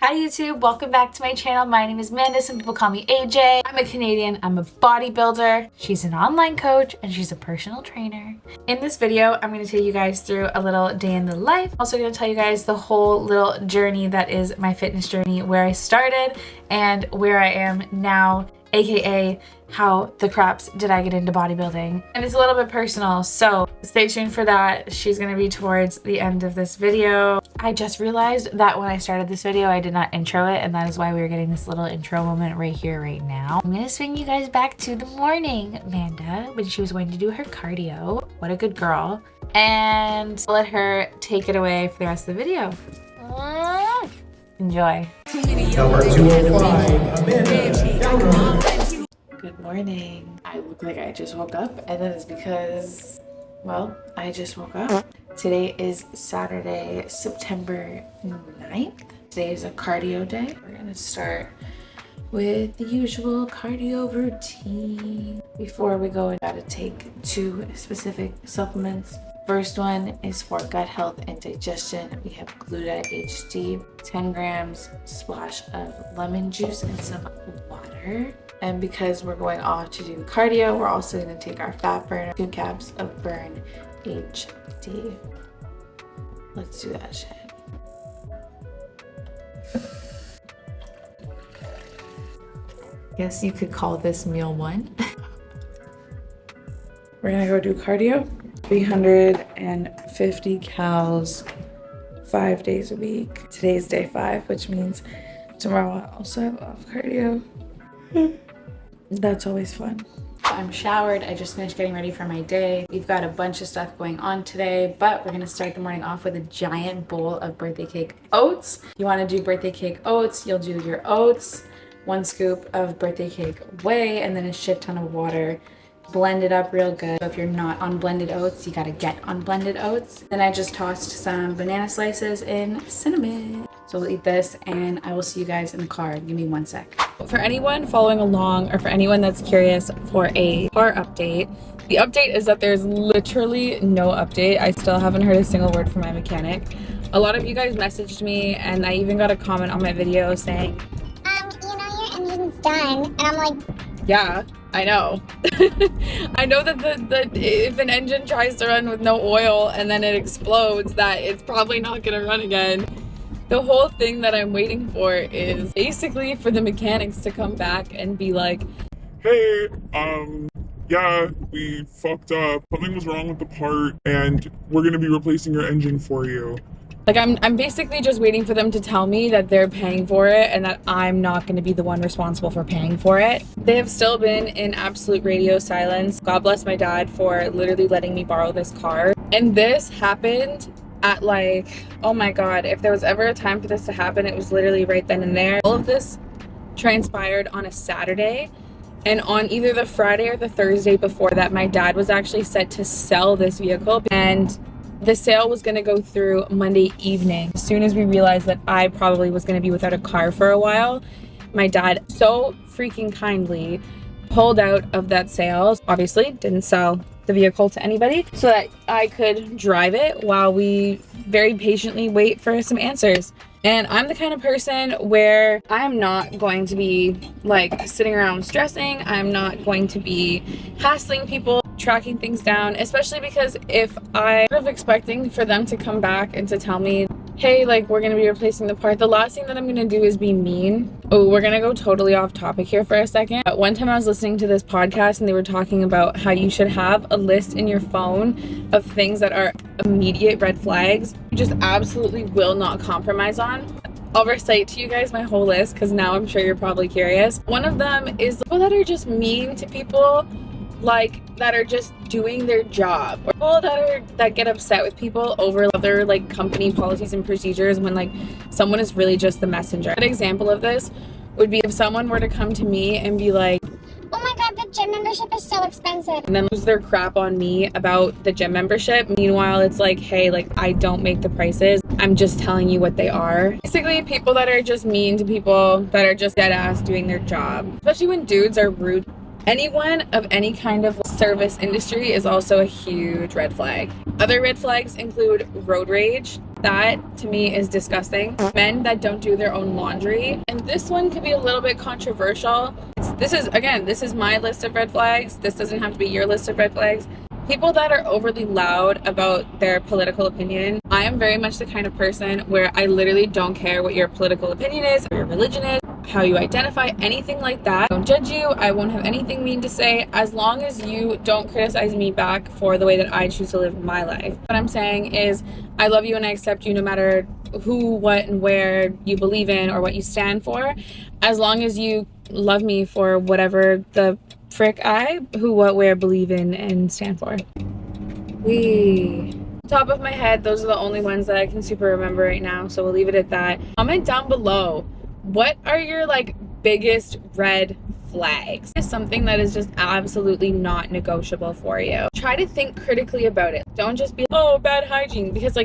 Hi YouTube, welcome back to my channel. My name is Amanda, some people call me AJ. I'm a Canadian, I'm a bodybuilder. She's an online coach and she's a personal trainer. In this video, I'm going to take you guys through a little day in the life. Also going to tell you guys the whole little journey that is my fitness journey, where I started and where I am now, aka how the craps did I get into bodybuilding. And it's a little bit personal, so stay tuned for that. She's gonna be towards the end of this video. I just realized that when I started this video I did not intro it, and that is why we were getting this little intro moment right here, right now. I'm gonna swing you guys back to the morning Amanda when she was going to do her cardio. What a good girl. And let her take it away for the rest of the video. Enjoy. Number 205, Amanda. Good morning. I look like I just woke up, and that is because, well, I just woke up. Today is Saturday, September 9th. Today is a cardio day. We're gonna start with the usual cardio routine. Before we go, I gotta take 2 specific supplements. First one is for gut health and digestion. We have Gluta HD, 10 grams, splash of lemon juice, and some water. And because we're going off to do cardio, we're also going to take our fat burner, 2 caps of Burn HD. Let's do that shit. Guess you could call this meal 1. We're gonna go do cardio. 350 cals, 5 days a week. Today's day 5, which means tomorrow I'll also have off cardio. That's always fun. I'm showered. I just finished getting ready for my day. We've got a bunch of stuff going on today, but we're gonna start the morning off with a giant bowl of birthday cake oats. You wanna do birthday cake oats, you'll do your oats, 1 scoop of birthday cake whey, and then a shit ton of water. Blend it up real good. So if you're not on blended oats, you gotta get on blended oats. Then I just tossed some banana slices in cinnamon. So we'll eat this, and I will see you guys in the car. Give me 1 sec. For anyone following along, or for anyone that's curious for a car update, the update is that there's literally no update. I still haven't heard a single word from my mechanic. A lot of you guys messaged me, and I even got a comment on my video saying, your engine's done. And I'm like, yeah, I know. I know that if an engine tries to run with no oil and then it explodes, that it's probably not gonna run again. The whole thing that I'm waiting for is basically for the mechanics to come back and be like, hey, yeah, we fucked up. Something was wrong with the part and we're gonna be replacing your engine for you. like I'm basically just waiting for them to tell me that they're paying for it and that I'm not gonna be the one responsible for paying for it. They have still been in absolute radio silence. God bless my dad for literally letting me borrow this car. And this happened at like, oh my God, if there was ever a time for this to happen, it was literally right then and there. All of this transpired on a Saturday, and on either the Friday or the Thursday before that, my dad was actually set to sell this vehicle, and the sale was going to go through Monday evening. As soon as we realized that I probably was going to be without a car for a while, my dad so freaking kindly pulled out of that sale. Obviously didn't sell the vehicle to anybody so that I could drive it while we very patiently wait for some answers. And I'm the kind of person where I'm not going to be like sitting around stressing. I'm not going to be hassling people, tracking things down, especially because if I'm sort of expecting for them to come back and to tell me, hey, like, we're gonna be replacing the part, the last thing that I'm gonna do is be mean. Oh, we're gonna go totally off topic here for a second. One time I was listening to this podcast and they were talking about how you should have a list in your phone of things that are immediate red flags you just absolutely will not compromise on. I'll recite to you guys my whole list because now I'm sure you're probably curious. One of them is people that are just mean to people, like that are just doing their job, or people that get upset with people over other like company policies and procedures when like someone is really just the messenger. An example of this would be if someone were to come to me and be like, oh my God, the gym membership is so expensive. and then lose their crap on me about the gym membership. Meanwhile, it's like, hey, like I don't make the prices. I'm just telling you what they are. Basically, people that are just mean to people that are just dead ass doing their job, especially when dudes are rude. Anyone of any kind of service industry is also a huge red flag. Other red flags include road rage. That to me is disgusting. Men that don't do their own laundry. And this one could be a little bit controversial. This is my list of red flags. This doesn't have to be your list of red flags. People that are overly loud about their political opinion. I am very much the kind of person where I literally don't care what your political opinion is, what your religion is, how you identify, anything like that. I don't judge you. I won't have anything mean to say as long as you don't criticize me back for the way that I choose to live my life. What I'm saying is I love you and I accept you no matter who, what, and where you believe in or what you stand for, as long as you love me for whatever the frick I, who, what, where, believe in, and stand for. Top of my head, those are the only ones that I can super remember right now, so we'll leave it at that. Comment down below, what are your biggest red flags? It's something that is just absolutely not negotiable for you. Try to think critically about it. Don't just be, oh, bad hygiene, because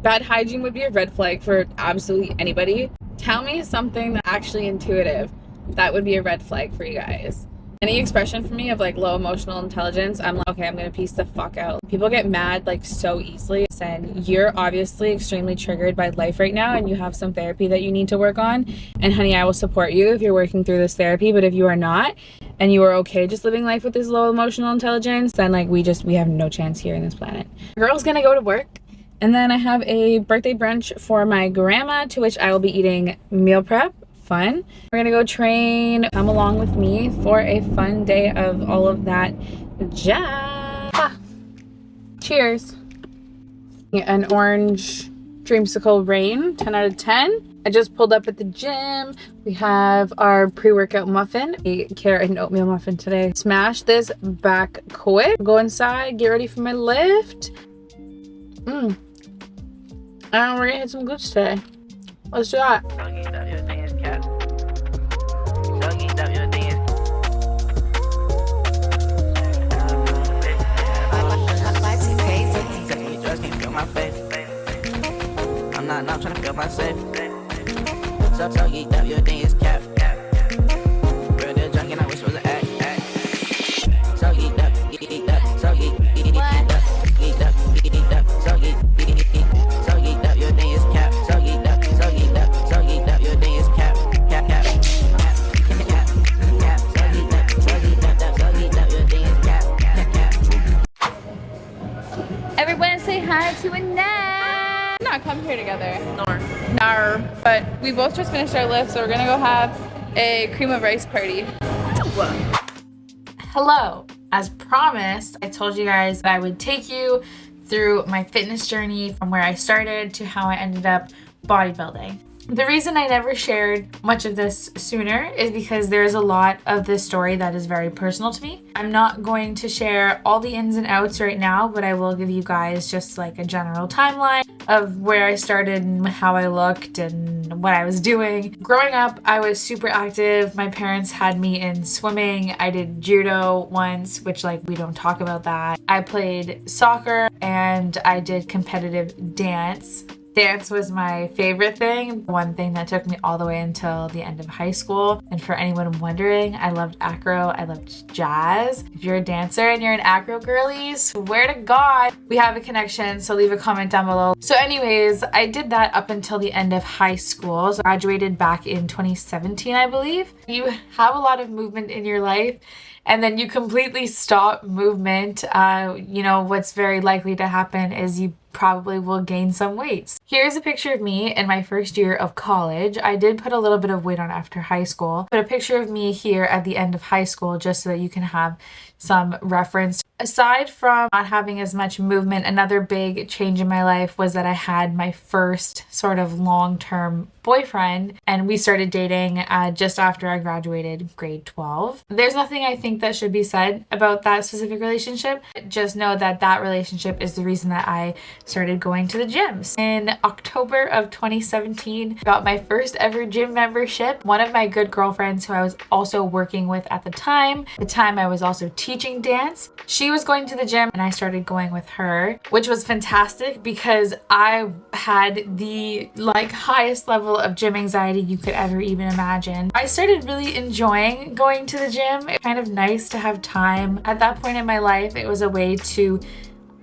bad hygiene would be a red flag for absolutely anybody. Tell me something that's actually intuitive. That would be a red flag for you guys. Any expression for me of low emotional intelligence, I'm like, okay, I'm gonna piece the fuck out. People get mad so easily, and you're obviously extremely triggered by life right now and you have some therapy that you need to work on. And honey, I will support you if you're working through this therapy, but if you are not and you are okay just living life with this low emotional intelligence, then we have no chance here in this planet. Girl's gonna go to work. And then I have a birthday brunch for my grandma, to which I will be eating meal prep. Fun. We're gonna go train. Come along with me for a fun day of all of that jazz. Cheers. An orange dreamsicle rain, 10 out of 10. I just pulled up at the gym. We have our pre-workout muffin, a carrot and oatmeal muffin today. Smash this back quick. Go inside, get ready for my lift. And we're gonna hit some glutes today. Let's do that. I'm not trying to feel myself. So geeked up, your thing is cap. Real deal drunk and I wish was an act. So geeked up, so geeked up, so geeked up, your thing is cap. So geeked up, your thing is cap. Everyone say hi to Annette. Not come here together. Nar. But we both just finished our lift, so we're gonna go have a cream of rice party. Hello. As promised, I told you guys that I would take you through my fitness journey from where I started to how I ended up bodybuilding. The reason I never shared much of this sooner is because there's a lot of this story that is very personal to me. I'm not going to share all the ins and outs right now, but I will give you guys just a general timeline of where I started and how I looked and what I was doing. Growing up, I was super active. My parents had me in swimming. I did judo once, which we don't talk about that. I played soccer and I did competitive dance. Dance was my favorite thing, one thing that took me all the way until the end of high school. And for anyone wondering, I loved acro, I loved jazz. If you're a dancer and you're an acro girly, swear to God, we have a connection, so leave a comment down below. So anyways, I did that up until the end of high school. So I graduated back in 2017, I believe. You have a lot of movement in your life, and then you completely stop movement. What's very likely to happen is you probably will gain some weight. Here's a picture of me in my first year of college. I did put a little bit of weight on after high school. Put a picture of me here at the end of high school just so that you can have some reference. Aside from not having as much movement, another big change in my life was that I had my first sort of long-term boyfriend, and we started dating just after I graduated grade 12. There's nothing I think that should be said about that specific relationship. Just know that that relationship is the reason that I started going to the gyms. In October of 2017, got my first ever gym membership. One of my good girlfriends who I was also working with at the time I was also teaching dance. She was going to the gym and I started going with her, which was fantastic because I had the highest level of gym anxiety you could ever even imagine. I started really enjoying going to the gym. It's kind of nice to have time. At that point in my life, it was a way to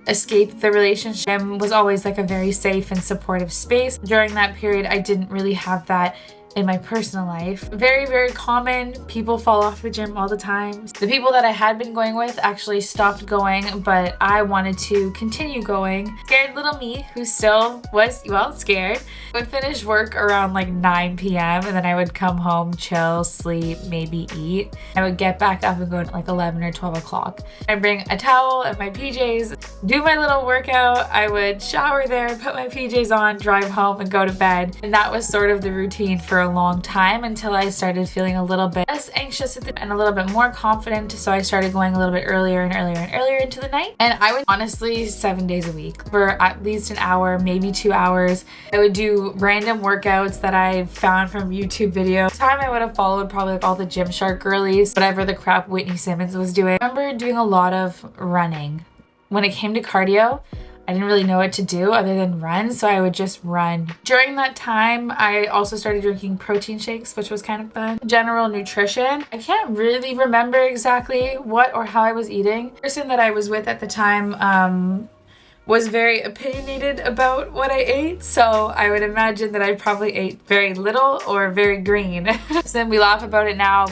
escape the relationship. Was always like a very safe and supportive space. During that period, I didn't really have that in my personal life. Very, very common. People fall off the gym all the time. The people that I had been going with actually stopped going, but I wanted to continue going. Scared little me, who still was, well, scared, would finish work around like 9 p.m. and then I would come home, chill, sleep, maybe eat. I would get back up and go at like 11 or 12 o'clock. I'd bring a towel and my PJs, do my little workout. I would shower there, put my PJs on, drive home and go to bed. And that was sort of the routine for a long time until I started feeling a little bit less anxious and a little bit more confident. So I started going a little bit earlier and earlier and earlier into the night. And I would honestly 7 days a week for at least an hour, maybe 2 hours. I would do random workouts that I found from YouTube videos. Time I would have followed probably like all the Gymshark girlies, whatever the crap Whitney Simmons was doing. I remember doing a lot of running. When it came to cardio, I didn't really know what to do other than run, so I would just run. During that time, I also started drinking protein shakes, which was kind of fun. General nutrition. I can't really remember exactly what or how I was eating. The person that I was with at the time was very opinionated about what I ate, so I would imagine that I probably ate very little or very green. So then we laugh about it now.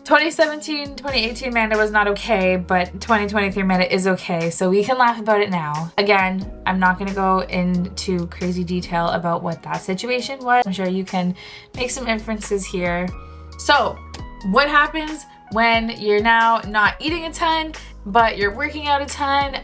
2017, 2018 Amanda was not okay, but 2023 Amanda is okay, so we can laugh about it now. Again, I'm not going to go into crazy detail about what that situation was. I'm sure you can make some inferences here. So, what happens when you're now not eating a ton, but you're working out a ton,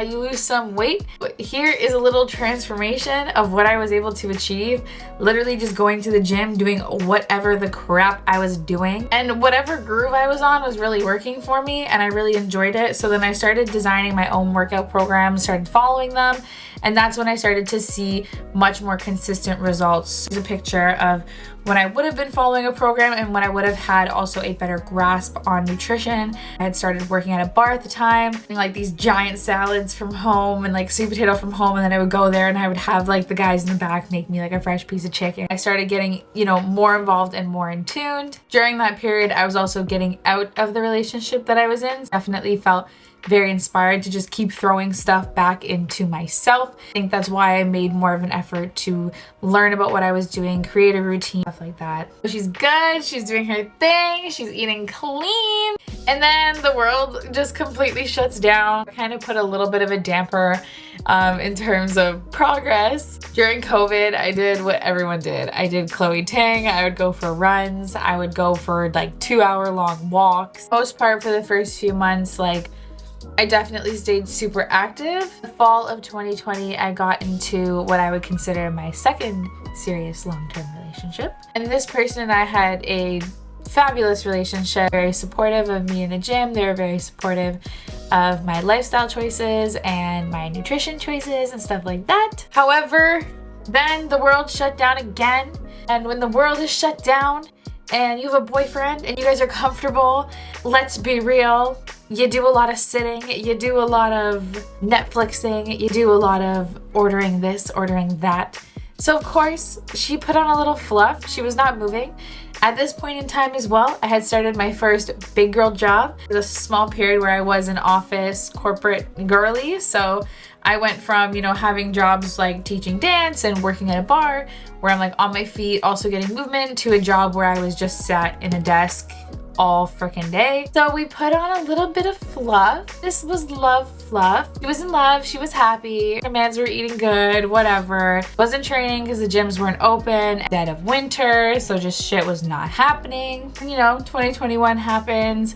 you lose some weight? Here is a little transformation of what I was able to achieve. Literally just going to the gym, doing whatever the crap I was doing. And whatever groove I was on was really working for me and I really enjoyed it. So then I started designing my own workout programs, started following them. And that's when I started to see much more consistent results. Here's a picture of when I would have been following a program and when I would have had also a better grasp on nutrition. I had started working at a bar at the time, like these giant salads from home and like sweet potato from home, and then I would go there and I would have like the guys in the back make me like a fresh piece of chicken. I started getting, you know, more involved and more in tuned. During that period, I was also getting out of the relationship that I was in. Definitely felt very inspired to just keep throwing stuff back into myself. I think that's why I made more of an effort to learn about what I was doing, create a routine, stuff like that. So she's good, she's doing her thing, she's eating clean, and then the world just completely shuts down. I kind of put a little bit of a damper in terms of progress. During COVID, I did what everyone did. I did Chloe Ting. I would go for runs. I would go for like 2-hour-long walks. Most part for the first few months, like I definitely stayed super active. The fall of 2020, I got into what I would consider my second serious long-term relationship. And this person and I had a fabulous relationship, very supportive of me in the gym. They were very supportive of my lifestyle choices and my nutrition choices and stuff like that. However, then the world shut down again. And when the world is shut down and you have a boyfriend and you guys are comfortable, let's be real, you do a lot of sitting, you do a lot of Netflixing, you do a lot of ordering this, ordering that. So of course, she put on a little fluff. She was not moving. At this point in time as well, I had started my first big girl job. It was a small period where I was an office corporate girly. So I went from, you know, having jobs like teaching dance and working at a bar where I'm like on my feet, also getting movement, to a job where I was just sat in a desk all freaking day. So we put on a little bit of fluff. This was love fluff. She was in love, she was happy, her mans were eating good, whatever. Wasn't training because the gyms weren't open, dead of winter, so just shit was not happening. You know, 2021 happens.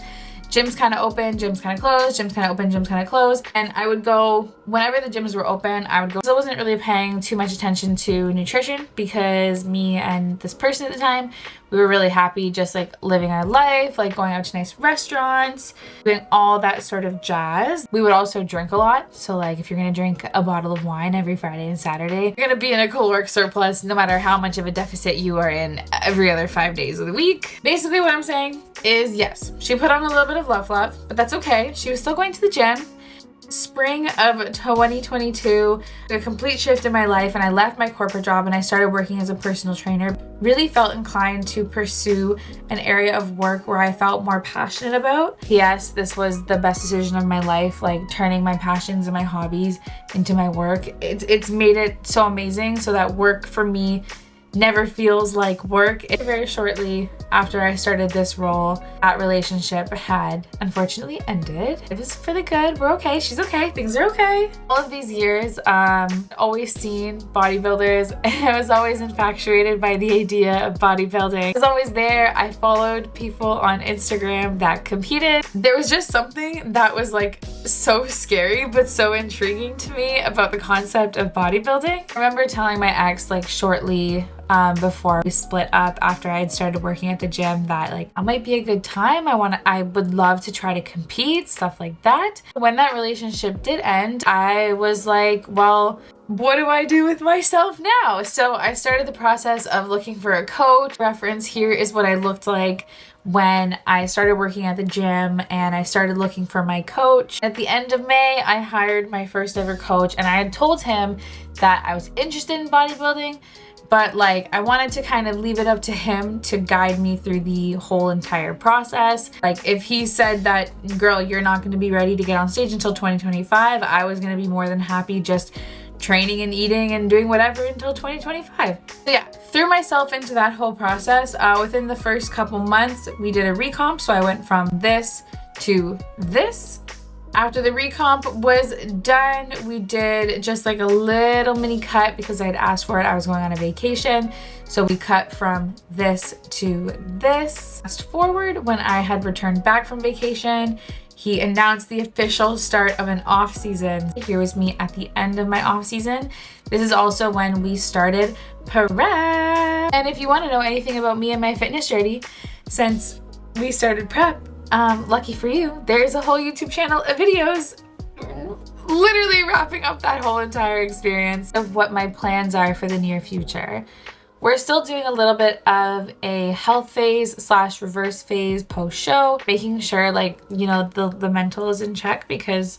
Gyms kind of open, gyms kind of close, gyms kind of open, gyms kind of close. And I would go, whenever the gyms were open, I would go. So I wasn't really paying too much attention to nutrition because me and this person at the time, we were really happy just like living our life, like going out to nice restaurants, doing all that sort of jazz. We would also drink a lot. So like if you're gonna drink a bottle of wine every Friday and Saturday, you're gonna be in a caloric surplus no matter how much of a deficit you are in every other 5 days of the week. Basically what I'm saying is yes, she put on a little bit of love fluff, but that's okay. She was still going to the gym. Spring of 2022, a complete shift in my life, and I left my corporate job and I started working as a personal trainer. Really felt inclined to pursue an area of work where I felt more passionate about. Yes, this was the best decision of my life, like turning my passions and my hobbies into my work. It's made it so amazing so that work for me never feels like work. Very shortly after I started this role, that relationship had unfortunately ended. It was for the good. We're okay. She's okay. Things are okay. All of these years, always seen bodybuilders and I was always infatuated by the idea of bodybuilding. I was always there. I followed people on Instagram that competed. There was just something that was like so scary but so intriguing to me about the concept of bodybuilding. I remember telling my ex like shortly before we split up after I had started working at the gym that like it might be a good time. I would love to try to compete, stuff like that. When that relationship did end, I was like, well, what do I do with myself now? So I started the process of looking for a coach. Reference here is what I looked like when I started working at the gym and I started looking for my coach. At the end of May, I hired my first ever coach and I had told him that I was interested in bodybuilding, but like I wanted to kind of leave it up to him to guide me through the whole entire process. Like if he said that, girl, you're not going to be ready to get on stage until 2025, I was going to be more than happy just training and eating and doing whatever until 2025. So yeah, threw myself into that whole process. Within the first couple months, we did a recomp. So I went from this to this. After the recomp was done, we did just like a little mini cut because I had asked for it. I was going on a vacation. So we cut from this to this. Fast forward, when I had returned back from vacation, he announced the official start of an off season. Here was me at the end of my off season. This is also when we started prep. And if you want to know anything about me and my fitness journey since we started prep, lucky for you, there's a whole YouTube channel of videos literally wrapping up that whole entire experience of what my plans are for the near future. We're still doing a little bit of a health phase / reverse phase post show, making sure like, you know, the mental is in check because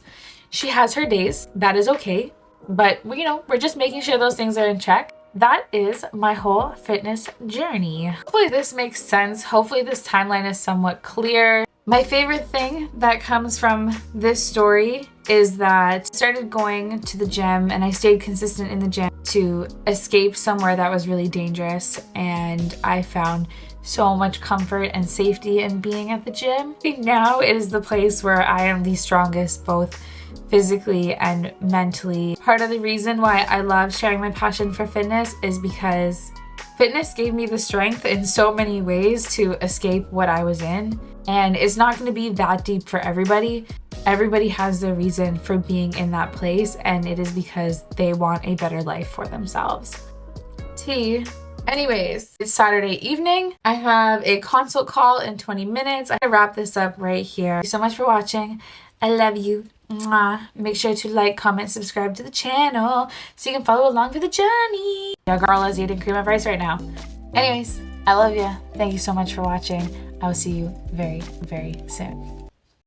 she has her days. That is okay. But you know, we're just making sure those things are in check. That is my whole fitness journey. Hopefully this makes sense. Hopefully this timeline is somewhat clear. My favorite thing that comes from this story is that I started going to the gym and I stayed consistent in the gym to escape somewhere that was really dangerous, and I found so much comfort and safety in being at the gym. I think now it is the place where I am the strongest, both physically and mentally. Part of the reason why I love sharing my passion for fitness is because fitness gave me the strength in so many ways to escape what I was in. And it's not going to be that deep for everybody. Everybody has their reason for being in that place, and it is because they want a better life for themselves. Anyways, it's Saturday evening. I have a consult call in 20 minutes. I'm gonna wrap this up right here. Thank you so much for watching. I love you. Mwah. Make sure to like, comment, subscribe to the channel so you can follow along for the journey. Your girl is eating cream of rice right now. Anyways, I love you. Thank you so much for watching. I will see you very, very soon.